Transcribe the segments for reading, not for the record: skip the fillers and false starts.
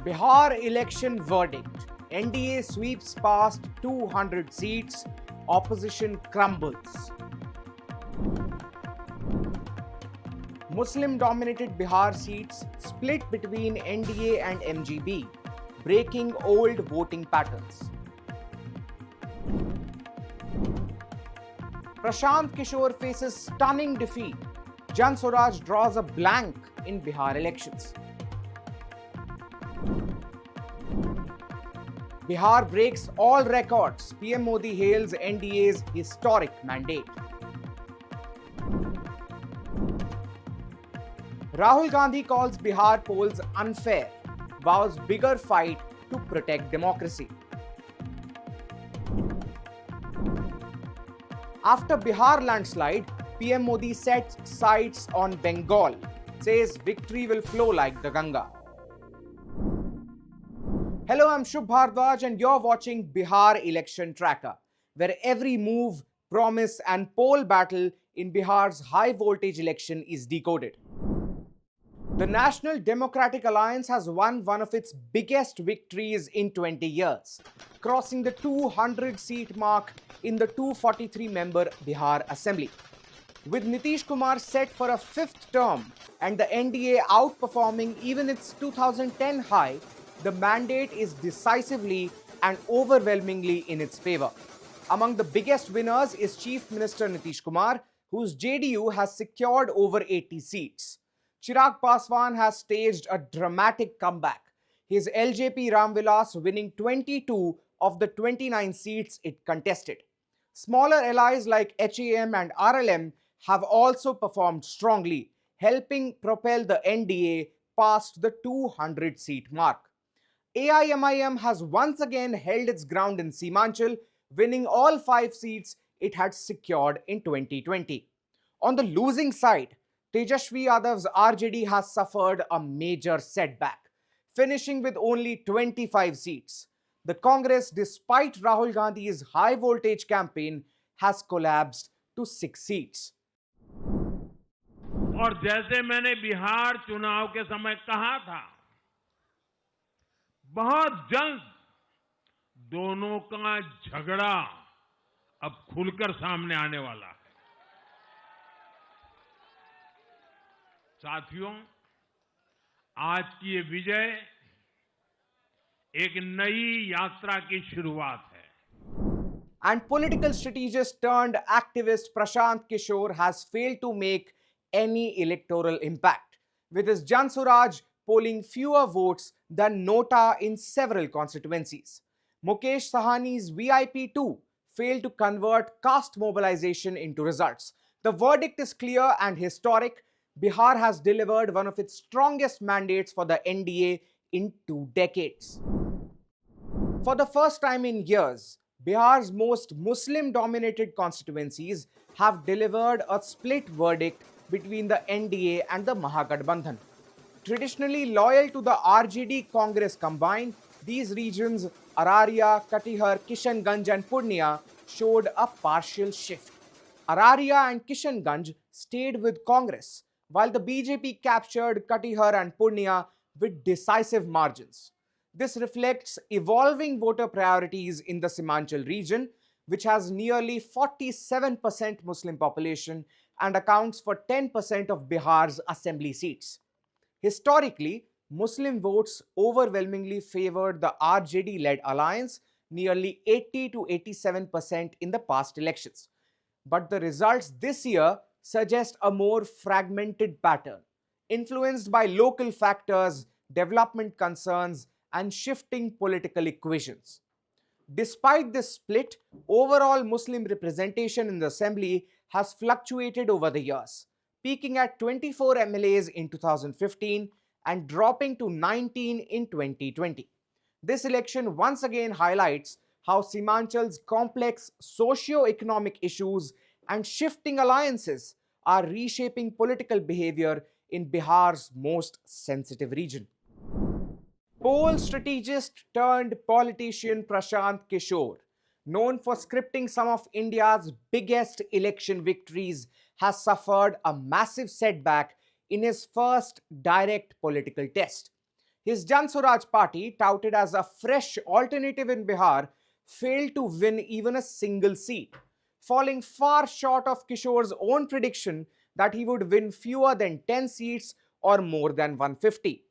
Bihar election verdict. NDA sweeps past 200 seats. Opposition crumbles. Muslim-dominated Bihar seats split between NDA and MGB, breaking old voting patterns. Prashant Kishor faces stunning defeat. Suraaj draws a blank in Bihar elections. Bihar breaks all records. PM Modi hails NDA's historic mandate. Rahul Gandhi calls Bihar polls unfair, vows bigger fight to protect democracy. After Bihar landslide, PM Modi sets sights on Bengal, says victory will flow like the Ganga. Hello, I'm Shubh Bhardwaj and you're watching Bihar Election Tracker, where every move, promise and poll battle in Bihar's high-voltage election is decoded. The National Democratic Alliance has won one of its biggest victories in 20 years, crossing the 200-seat mark in the 243-member Bihar Assembly. With Nitish Kumar set for a fifth term and the NDA outperforming even its 2010 high, the mandate is decisively and overwhelmingly in its favor. Among the biggest winners is Chief Minister Nitish Kumar, whose JDU has secured over 80 seats. Chirag Paswan has staged a dramatic comeback, his LJP Ramvilas winning 22 of the 29 seats it contested. Smaller allies like HAM and RLM have also performed strongly, helping propel the NDA past the 200-seat mark. AIMIM has once again held its ground in Seemanchal, winning all 5 seats it had secured in 2020. On the losing side, Tejashwi Yadav's RJD has suffered a major setback, finishing with only 25 seats. The Congress, despite Rahul Gandhi's high-voltage campaign, has collapsed to 6 seats. और जैसे मैंने बिहार चुनाव के समय कहा था, बहुत जल्द दोनों का झगड़ा अब खुलकर सामने आने वाला है। साथियों, आज की ये विजय एक नई यात्रा की शुरुआत है. And political strategist turned activist Prashant Kishor has failed to make any electoral impact, with his Suraaj polling fewer votes than Nota in several constituencies. Mukesh Sahani's VIP2 failed to convert caste mobilization into results. The verdict is clear and historic. Bihar has delivered one of its strongest mandates for the NDA in 2 decades. For the first time in years, Bihar's most Muslim-dominated constituencies have delivered a split verdict between the NDA and the Mahagathbandhan. Traditionally loyal to the RJD Congress combined, these regions, Araria, Katihar, Kishanganj and Purnia, showed a partial shift. Araria and Kishanganj stayed with Congress, while the BJP captured Katihar and Purnia with decisive margins. This reflects evolving voter priorities in the Seemanchal region, which has nearly 47% Muslim population and accounts for 10% of Bihar's assembly seats. Historically, Muslim votes overwhelmingly favored the RJD-led alliance, nearly 80 to 87% in the past elections. But the results this year suggest a more fragmented pattern, influenced by local factors, development concerns, and shifting political equations. Despite this split, overall Muslim representation in the assembly has fluctuated over the years, peaking at 24 MLAs in 2015 and dropping to 19 in 2020. This election once again highlights how Seemanchal's complex socio-economic issues and shifting alliances are reshaping political behavior in Bihar's most sensitive region. Poll strategist turned politician Prashant Kishor, known for scripting some of India's biggest election victories, has suffered a massive setback in his first direct political test. His Jan Suraaj party, touted as a fresh alternative in Bihar, failed to win even a single seat, falling far short of Kishor's own prediction that he would win fewer than 10 seats or more than 150.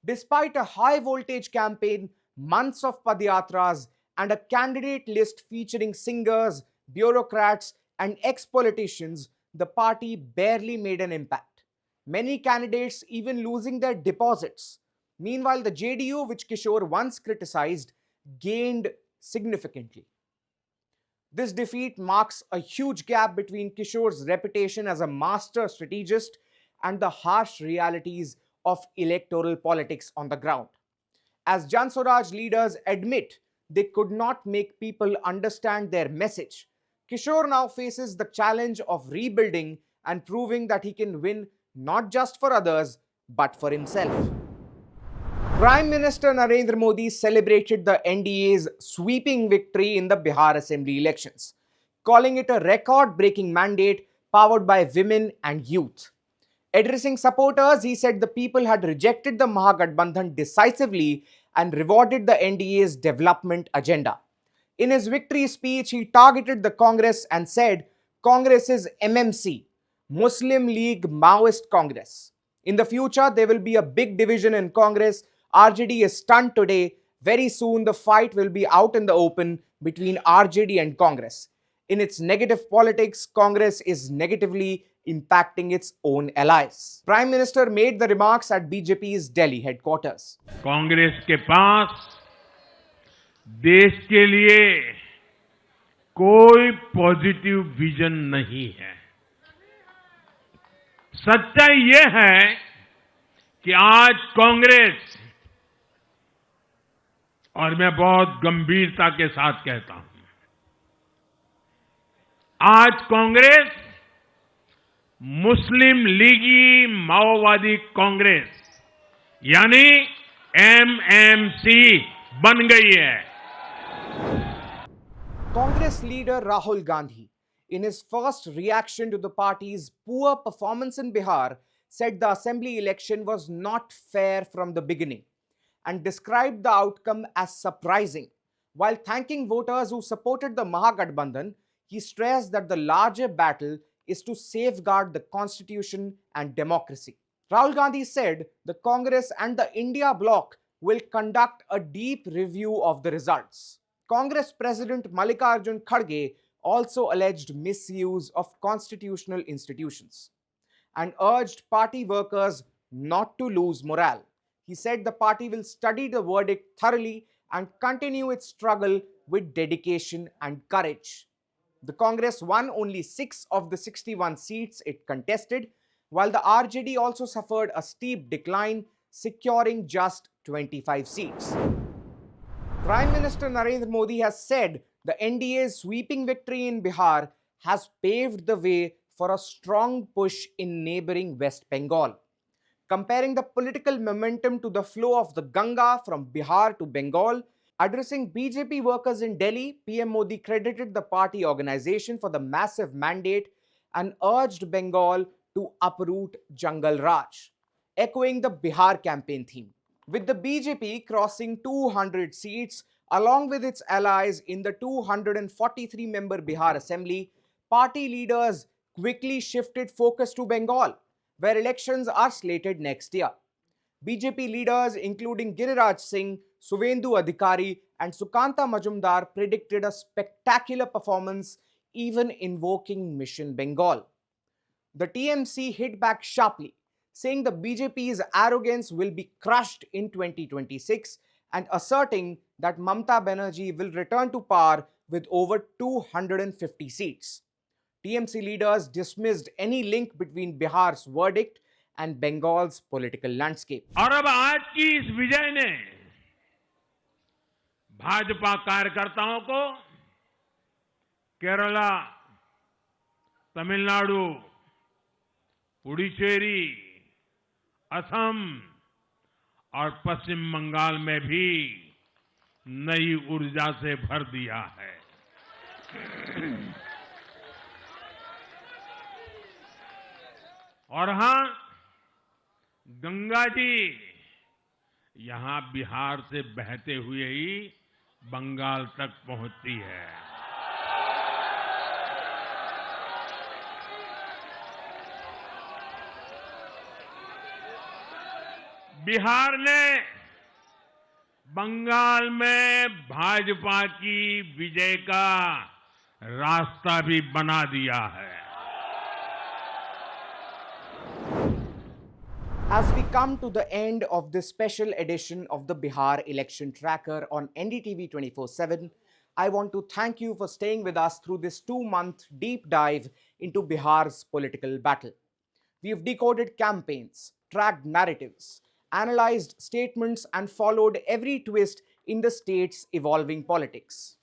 Despite a high voltage campaign, months of padyatras, and a candidate list featuring singers, bureaucrats, and ex politicians, the party barely made an impact. Many candidates even losing their deposits. Meanwhile, the JDU, which Kishore once criticized, gained significantly. This defeat marks a huge gap between Kishore's reputation as a master strategist and the harsh realities of electoral politics on the ground. As Jan Swaraj leaders admit they could not make people understand their message, Kishore now faces the challenge of rebuilding and proving that he can win not just for others but for himself. Prime Minister Narendra Modi celebrated the NDA's sweeping victory in the Bihar Assembly elections, calling it a record-breaking mandate powered by women and youth. Addressing supporters, he said the people had rejected the Mahagathbandhan decisively and rewarded the NDA's development agenda. In his victory speech, he targeted the Congress and said Congress is MMC, Muslim League Maoist Congress. In the future, there will be a big division in Congress. RJD is stunned today. Very soon, the fight will be out in the open between RJD and Congress. In its negative politics, Congress is negatively impacting its own allies. Prime Minister made the remarks at BJP's Delhi headquarters. Congress के पास देश के लिए कोई positive vision नहीं है। सच्चाई ये है कि आज कांग्रेस, और मैं बहुत गंभीरता के साथ कहता हूं, आज कांग्रेस मुस्लिम लीगी माओवादी कांग्रेस यानी एमएमसी बन गई है। Congress leader Rahul Gandhi, in his first reaction to the party's poor performance in Bihar, said the assembly election was not fair from the beginning and described the outcome as surprising. While thanking voters who supported the Mahagathbandhan, he stressed that the larger battle is to safeguard the constitution and democracy. Rahul Gandhi said the Congress and the India bloc will conduct a deep review of the results. Congress President Mallikarjun Kharge also alleged misuse of constitutional institutions and urged party workers not to lose morale. He said the party will study the verdict thoroughly and continue its struggle with dedication and courage. The Congress won only 6 of the 61 seats it contested, while the RJD also suffered a steep decline, securing just 25 seats. Prime Minister Narendra Modi has said the NDA's sweeping victory in Bihar has paved the way for a strong push in neighboring West Bengal. Comparing the political momentum to the flow of the Ganga from Bihar to Bengal, addressing BJP workers in Delhi, PM Modi credited the party organization for the massive mandate and urged Bengal to uproot Jungle Raj, echoing the Bihar campaign theme. With the BJP crossing 200 seats along with its allies in the 243-member Bihar Assembly, party leaders quickly shifted focus to Bengal, where elections are slated next year. BJP leaders including Giriraj Singh, Suvendu Adhikari and Sukanta Majumdar predicted a spectacular performance, even invoking Mission Bengal. The TMC hit back sharply, saying the BJP's arrogance will be crushed in 2026 and asserting that Mamata Banerjee will return to power with over 250 seats. TMC leaders dismissed any link between Bihar's verdict and Bengal's political landscape. और अब आज की इस विजय ने भाजपा कार्यकर्ताओं को केरला, तमिलनाडु, पुडुचेरी, असम और पश्चिम बंगाल में भी नई ऊर्जा से भर दिया है। और हां, गंगा जी यहां बिहार से बहते हुए ही बंगाल तक पहुंचती है। बिहार ने बंगाल में भाजपा की विजय का रास्ता भी बना दिया है। As we come to the end of this special edition of the Bihar Election Tracker on NDTV 24/7, I want to thank you for staying with us through this 2-month deep dive into Bihar's political battle. We've decoded campaigns, tracked narratives, analyzed statements, and followed every twist in the state's evolving politics.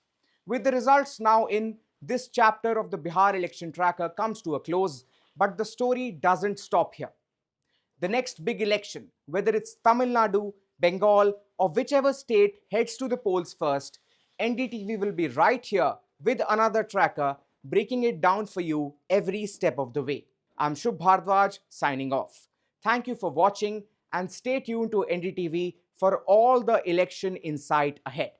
With the results now in, this chapter of the Bihar Election Tracker comes to a close, but the story doesn't stop here. The next big election, whether it's Tamil Nadu, Bengal, or whichever state heads to the polls first, NDTV will be right here with another tracker, breaking it down for you every step of the way. I'm Shubh Bhardwaj signing off. Thank you for watching and stay tuned to NDTV for all the election insight ahead.